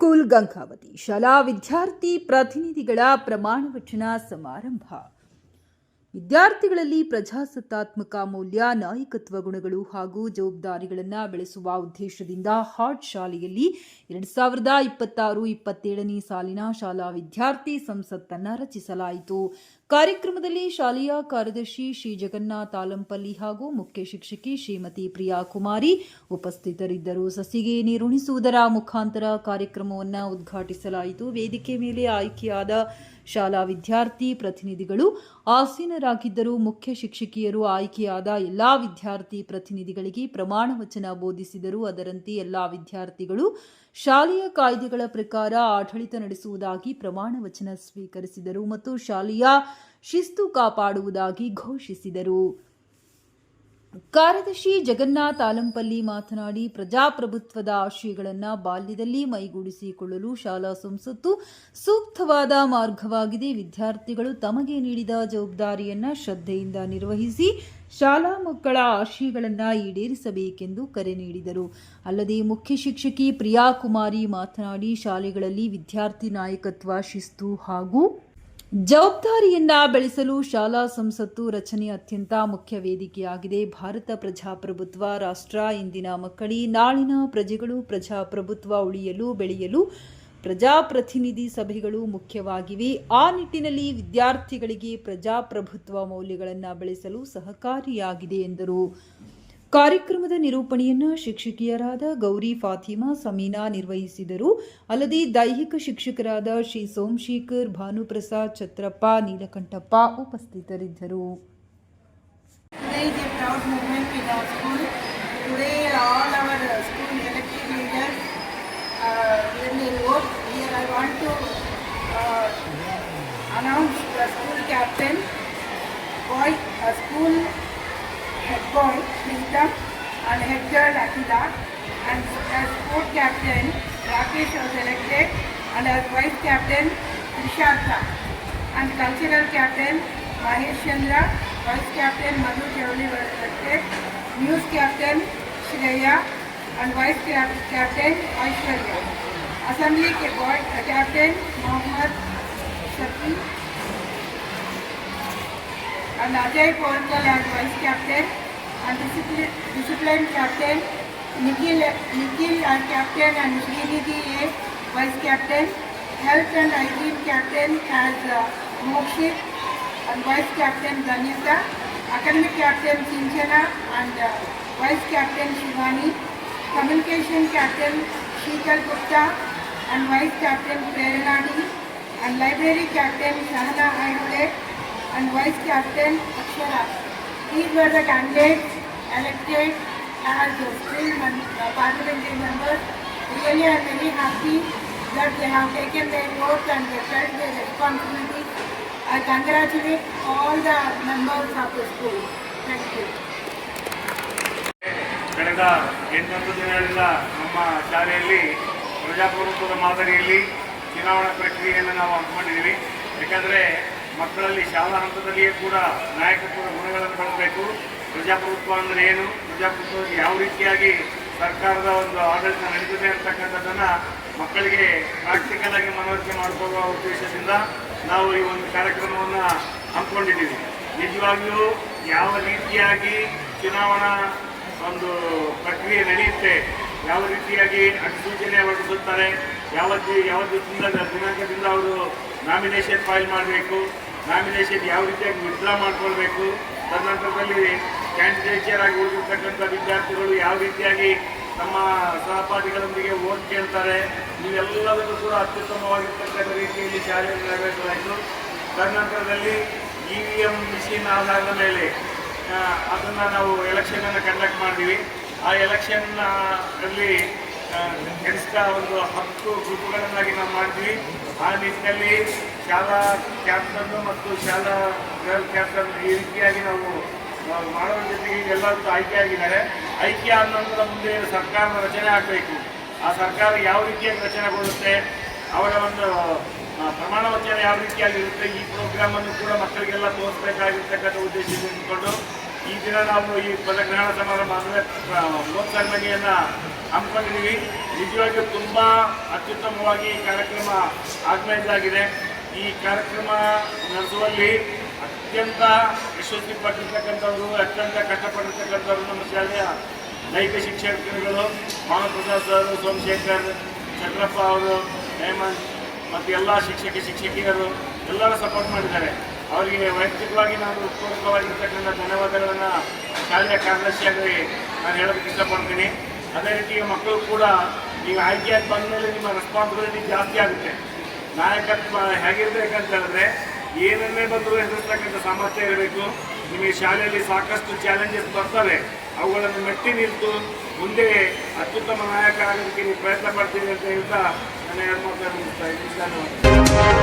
School Gangavathi ಶಾಲಾ ವಿದ್ಯಾರ್ಥಿ ಪ್ರತಿನಿಧಿಗಳ ಪ್ರಮಾಣ ವಚನ ಸಮಾರಂಭ. ವಿದ್ಯಾರ್ಥಿಗಳಲ್ಲಿ ಪ್ರಜಾಸತ್ತಾತ್ಮಕ ಮೌಲ್ಯ, ನಾಯಕತ್ವ ಗುಣಗಳು ಹಾಗೂ ಜವಾಬ್ದಾರಿಗಳನ್ನು ಬೆಳೆಸುವ ಉದ್ದೇಶದಿಂದ ಹಾರ್ಟ್ ಶಾಲೆಯಲ್ಲಿ 2026-27ನೇ ಸಾಲಿನ ಶಾಲಾ ವಿದ್ಯಾರ್ಥಿ ಸಂಸತ್ತನ್ನು ರಚಿಸಲಾಯಿತು. ಕಾರ್ಯಕ್ರಮದಲ್ಲಿ ಶಾಲೆಯ ಕಾರ್ಯದರ್ಶಿ ಶ್ರೀ ಜಗನ್ನಾಥ್ ಆಲಂಪಲ್ಲಿ ಹಾಗೂ ಮುಖ್ಯ ಶಿಕ್ಷಕಿ ಶ್ರೀಮತಿ ಪ್ರಿಯಾ ಕುಮಾರಿ ಉಪಸ್ಥಿತರಿದ್ದರು. ಸಸಿಗೆ ನೀರುಣಿಸುವುದರ ಮುಖಾಂತರ ಕಾರ್ಯಕ್ರಮವನ್ನು ಉದ್ಘಾಟಿಸಲಾಯಿತು. ವೇದಿಕೆ ಮೇಲೆ ಆಯ್ಕೆಯಾದ ಶಾಲಾ ವಿದ್ಯಾರ್ಥಿ ಪ್ರತಿನಿಧಿಗಳು ಆಸೀನರಾಗಿದ್ದರು. ಮುಖ್ಯ ಶಿಕ್ಷಕಿಯರು ಆಯ್ಕೆಯಾದ ಎಲ್ಲಾ ವಿದ್ಯಾರ್ಥಿ ಪ್ರತಿನಿಧಿಗಳಿಗೆ ಪ್ರಮಾಣ ವಚನ ಬೋಧಿಸಿದರು. ಅದರಂತೆ ಎಲ್ಲಾ ವಿದ್ಯಾರ್ಥಿಗಳು ಶಾಲೆಯ ಕಾಯ್ದೆಗಳ ಪ್ರಕಾರ ಆಡಳಿತ ನಡೆಸುವುದಾಗಿ ಪ್ರಮಾಣ ವಚನ ಸ್ವೀಕರಿಸಿದರು ಮತ್ತು ಶಾಲೆಯ ಶಿಸ್ತು ಕಾಪಾಡುವುದಾಗಿ ಘೋಷಿಸಿದರು. ಕಾರ್ಯದರ್ಶಿ ಜಗನ್ನಾಥ್ ಆಲಂಪಲ್ಲಿ ಮಾತನಾಡಿ, ಪ್ರಜಾಪ್ರಭುತ್ವದ ಆಶಯಗಳನ್ನು ಬಾಲ್ಯದಲ್ಲಿ ಮೈಗೂಡಿಸಿಕೊಳ್ಳಲು ಶಾಲಾ ಸಂಸತ್ತು ಸೂಕ್ತವಾದ ಮಾರ್ಗವಾಗಿದೆ. ವಿದ್ಯಾರ್ಥಿಗಳು ತಮಗೆ ನೀಡಿದ ಜವಾಬ್ದಾರಿಯನ್ನು ಶ್ರದ್ಧೆಯಿಂದ ನಿರ್ವಹಿಸಿ ಶಾಲಾ ಮಕ್ಕಳ ಆಶಯಗಳನ್ನು ಈಡೇರಿಸಬೇಕೆಂದು ಕರೆ ನೀಡಿದರು. ಅಲ್ಲದೆ ಮುಖ್ಯ ಶಿಕ್ಷಕಿ ಪ್ರಿಯಾ ಕುಮಾರಿ ಮಾತನಾಡಿ, ಶಾಲೆಗಳಲ್ಲಿ ವಿದ್ಯಾರ್ಥಿ ನಾಯಕತ್ವ, ಶಿಸ್ತು ಹಾಗೂ ಜವಾಬ್ದಾರಿಯನ್ನ ಬೆಳೆಸಲು ಶಾಲಾ ಸಂಸತ್ತು ರಚನೆ ಅತ್ಯಂತ ಮುಖ್ಯ ವೇದಿಕೆಯಾಗಿದೆ. ಭಾರತ ಪ್ರಜಾಪ್ರಭುತ್ವ ರಾಷ್ಟ್ರ. ಇಂದಿನ ಮಕ್ಕಳೇ ನಾಳಿನ ಪ್ರಜೆಗಳು. ಪ್ರಜಾಪ್ರಭುತ್ವ ಉಳಿಯಲು ಬೆಳೆಯಲು ಪ್ರಜಾಪ್ರತಿನಿಧಿ ಸಭೆಗಳು ಮುಖ್ಯವಾಗಿವೆ. ಆ ನಿಟ್ಟಿನಲ್ಲಿ ವಿದ್ಯಾರ್ಥಿಗಳಿಗೆ ಪ್ರಜಾಪ್ರಭುತ್ವ ಮೌಲ್ಯಗಳನ್ನು ಬೆಳೆಸಲು ಸಹಕಾರಿಯಾಗಿದೆ ಎಂದರು. ಕಾರ್ಯಕ್ರಮದ ನಿರೂಪಣೆಯನ್ನು ಶಿಕ್ಷಕಿಯರಾದ ಗೌರಿ ಫಾತಿಮಾ ಸಮೀನಾ ನಿರ್ವಹಿಸಿದರು. ಅಲ್ಲದೆ ದೈಹಿಕ ಶಿಕ್ಷಕರಾದ ಶ್ರೀ ಸೋಮಶೇಖರ್, ಭಾನುಪ್ರಸಾದ್, ಛತ್ರಪ್ಪ, ನೀಲಕಂಠಪ್ಪ ಉಪಸ್ಥಿತರಿದ್ದರು. Head boy Shrita and head girl Akila, and as sport captain Rakesh was elected, and as vice captain Trishartha, and cultural captain Mahesh Chandra, vice captain Madhu Chavli was elected, news captain Shreya, and vice captain Aishwarya, assembly captain Mohammad Shafi, and Ajay Porkal as vice captain, and discipline captain Nikhil as captain, and Srinidhi as vice captain. Health and hygiene captain as Mokshit, and vice captain Danyata. Academic captain Sinchana, and vice captain Shivani. Communication captain Sheetal Gupta, and vice captain Preranadi, and library captain Shahana Ayude, and vice captain Akshara. These were the candidates elected as still parliamentary members. Really, I am very happy that they have taken their vote and they felt their responsibility. I congratulate all the members of the school. Thank you. ಕಳೆದ 8 ದಿನಗಳಿಂದ ನಮ್ಮ ಶಾಲೆಯಲ್ಲಿ ಪ್ರಜಾಪ್ರಭುತ್ವದ ಮಾದರಿಯಲ್ಲಿ ಚುನಾವಣಾ ಪ್ರಕ್ರಿಯೆಯನ್ನು ನಾವು ಹಮ್ಮಿಕೊಂಡಿದ್ದೀವಿ. ಯಾಕಂದರೆ ಮಕ್ಕಳಲ್ಲಿ ಶಾಲಾ ಹಂತದಲ್ಲಿಯೇ ಕೂಡ ನಾಯಕತ್ವದ ಗುಣಗಳನ್ನು ಬೆಳೆಸಬೇಕು. ಪ್ರಜಾಪ್ರಭುತ್ವ ಅಂದರೆ ಏನು, ಪ್ರಜಾಪ್ರಭುತ್ವದಲ್ಲಿ ಯಾವ ರೀತಿಯಾಗಿ ಸರ್ಕಾರದ ಒಂದು ಆಡಳಿತ ನಡೀತಿದೆ ಅಂತಕ್ಕಂಥದ್ದನ್ನು ಮಕ್ಕಳಿಗೆ ಪ್ರಾಕ್ಟಿಕಲ್ ಆಗಿ ಮನವರಿಕೆ ಮಾಡಿಕೊಳ್ಳುವ ಉದ್ದೇಶದಿಂದ ನಾವು ಈ ಒಂದು ಕಾರ್ಯಕ್ರಮವನ್ನು ಹಮ್ಮಿಕೊಂಡಿದ್ದೀವಿ. ನಿಜವಾಗಿಯೂ ಯಾವ ರೀತಿಯಾಗಿ ಚುನಾವಣಾ ಒಂದು ಪ್ರಕ್ರಿಯೆ ನಡೆಯುತ್ತೆ, ಯಾವ ರೀತಿಯಾಗಿ ಅಧಿಸೂಚನೆ ಹೊರಡಿಸುತ್ತಾರೆ, ಯಾವ ದಿನಾಂಕದಿಂದ ಅವರು ನಾಮಿನೇಷನ್ ಫೈಲ್ ಮಾಡಬೇಕು, ನಾಮಿನೇಷನ್ ಯಾವ ರೀತಿಯಾಗಿ ವಿತ್ಡ್ರಾ ಮಾಡಿಕೊಳ್ಬೇಕು, ತದನಂತರದಲ್ಲಿ ಕ್ಯಾಂಡಿಡೇಚರ್ ಆಗಿ ಉಳಿದಿರ್ತಕ್ಕಂಥ ವಿದ್ಯಾರ್ಥಿಗಳು ಯಾವ ರೀತಿಯಾಗಿ ನಮ್ಮ ಸಹಪಾಠಿಗಳೊಂದಿಗೆ ವೋಟ್ ಕೇಳ್ತಾರೆ, ಇವೆಲ್ಲದಕ್ಕೂ ಕೂಡ ಅತ್ಯುತ್ತಮವಾಗಿರ್ತಕ್ಕಂಥ ರೀತಿಯಲ್ಲಿ ಶಾಲೆಯಲ್ಲಿ ನೆರವೇರಿಸಲಾಯಿತು. ತದನಂತರದಲ್ಲಿ EVM ಮಿಷಿನ್ ಆಧಾರದ ಮೇಲೆ ಅದನ್ನು ನಾವು ಎಲೆಕ್ಷನನ್ನು ಕಂಡಕ್ಟ್ ಮಾಡ್ತೀವಿ. ಆ ಎಲೆಕ್ಷನ್ನಲ್ಲಿ ಕನಿಷ್ಠ ಒಂದು 10 ಗ್ರೂಪ್ಗಳನ್ನಾಗಿ ನಾವು ಮಾಡ್ತೀವಿ. ಆ ನಿಟ್ಟಿನಲ್ಲಿ ಶಾಲಾ ಕ್ಯಾಪ್ಟನ್ನು ಮತ್ತು ಶಾಲಾ ಗರ್ಲ್ ಕ್ಯಾಪ್ಟನ್ ಈ ರೀತಿಯಾಗಿ ನಾವು ಮಾಡೋದ್ರ ಜೊತೆಗೆ ಎಲ್ಲರೂ ಆಯ್ಕೆಯಾಗಿದ್ದಾರೆ. ಆಯ್ಕೆ ಆದ ನಂತರ ಮುಂದೆ ಸರ್ಕಾರದ ರಚನೆ ಆಗಬೇಕು. ಆ ಸರ್ಕಾರ ಯಾವ ರೀತಿಯಾಗಿ ರಚನೆಗೊಳ್ಳುತ್ತೆ, ಅವರ ಒಂದು ಪ್ರಮಾಣ ವಚನ ಯಾವ ರೀತಿಯಾಗಿರುತ್ತೆ, ಈ ಪ್ರೋಗ್ರಾಮನ್ನು ಕೂಡ ಮಕ್ಕಳಿಗೆಲ್ಲ ತೋರಿಸಬೇಕಾಗಿರ್ತಕ್ಕಂಥ ಉದ್ದೇಶದಿಂದ ಇಟ್ಕೊಂಡು ಈ ದಿನ ನಾವು ಈ ಪದಗ್ರಹಣ ಸಮಾರಂಭ ಅಂದರೆ ಮೋತ್ ಸೆರೆಮನಿಯನ್ನು ಹಮ್ಮಿಕೊಂಡಿದ್ದೀವಿ. ನಿಜವಾಗಿಯೂ ತುಂಬ ಅತ್ಯುತ್ತಮವಾಗಿ ಈ ಕಾರ್ಯಕ್ರಮ ಆರ್ಗನೈಸ್ ಆಗಿದೆ. ಈ ಕಾರ್ಯಕ್ರಮ ನಡೆಸುವಲ್ಲಿ ಅತ್ಯಂತ ಯಶಸ್ವಿಪಟ್ಟಿರ್ತಕ್ಕಂಥವರು, ಅತ್ಯಂತ ಕಷ್ಟಪಟ್ಟಿರ್ತಕ್ಕಂಥವರು ನಮ್ಮ ಶಾಲೆಯ ದೈಹಿಕ ಶಿಕ್ಷಕರುಗಳು, ಮಾನಪ್ರಸಾದ್ ಸರ್, ಸೋಮಶೇಖರ್, ಚಂದ್ರಪ್ಪ ಅವರು, ಹೇಮಂತ್ ಮತ್ತು ಎಲ್ಲ ಶಿಕ್ಷಕಿಯರು ಎಲ್ಲರೂ ಸಪೋರ್ಟ್ ಮಾಡಿದ್ದಾರೆ. ಅವರಿಗೆ ವೈಯಕ್ತಿಕವಾಗಿ ನಾನು ಪೂರ್ವಕವಾಗಿರ್ತಕ್ಕಂಥ ಧನ್ಯವಾದಗಳನ್ನು ಶಾಲೆಯ ಕಾರ್ಯದರ್ಶಿಯಾಗಿ ನಾನು ಹೇಳೋದಕ್ಕೆ ಇಷ್ಟಪಡ್ತೀನಿ. ಅದೇ ರೀತಿ ಮಕ್ಕಳು ಕೂಡ ನೀವು ಆಯ್ಕೆಯಾಗಿ ಬಂದ ಮೇಲೆ ನಿಮ್ಮ ರೆಸ್ಪಾನ್ಸಿಬಿಲಿಟಿ ಜಾಸ್ತಿ ಆಗುತ್ತೆ. ನಾಯಕತ್ವ ಹೇಗಿರ್ಬೇಕಂತ ಹೇಳಿದ್ರೆ ಏನನ್ನೇ ಬಂದರೂ ಎದುರಿಸ್ತಕ್ಕಂಥ ಸಾಮರ್ಥ್ಯ ಇರಬೇಕು. ನಿಮಗೆ ಶಾಲೆಯಲ್ಲಿ ಸಾಕಷ್ಟು ಚಾಲೆಂಜಸ್ ಬರ್ತವೆ, ಅವುಗಳನ್ನು ಮೆಟ್ಟಿ ನಿಂತು ಮುಂದೆ ಅತ್ಯುತ್ತಮ ನಾಯಕ ಆಗೋದಕ್ಕೆ ನೀವು ಪ್ರಯತ್ನ ಪಡ್ತೀರಿ ಅಂತ ಹೇಳ್ತಾ ನಾನು 2 ಮಾತನ್ನು ಮುಗಿಸ್ತಾ ಇದ್ದೀನಿ. ಧನ್ಯವಾದ.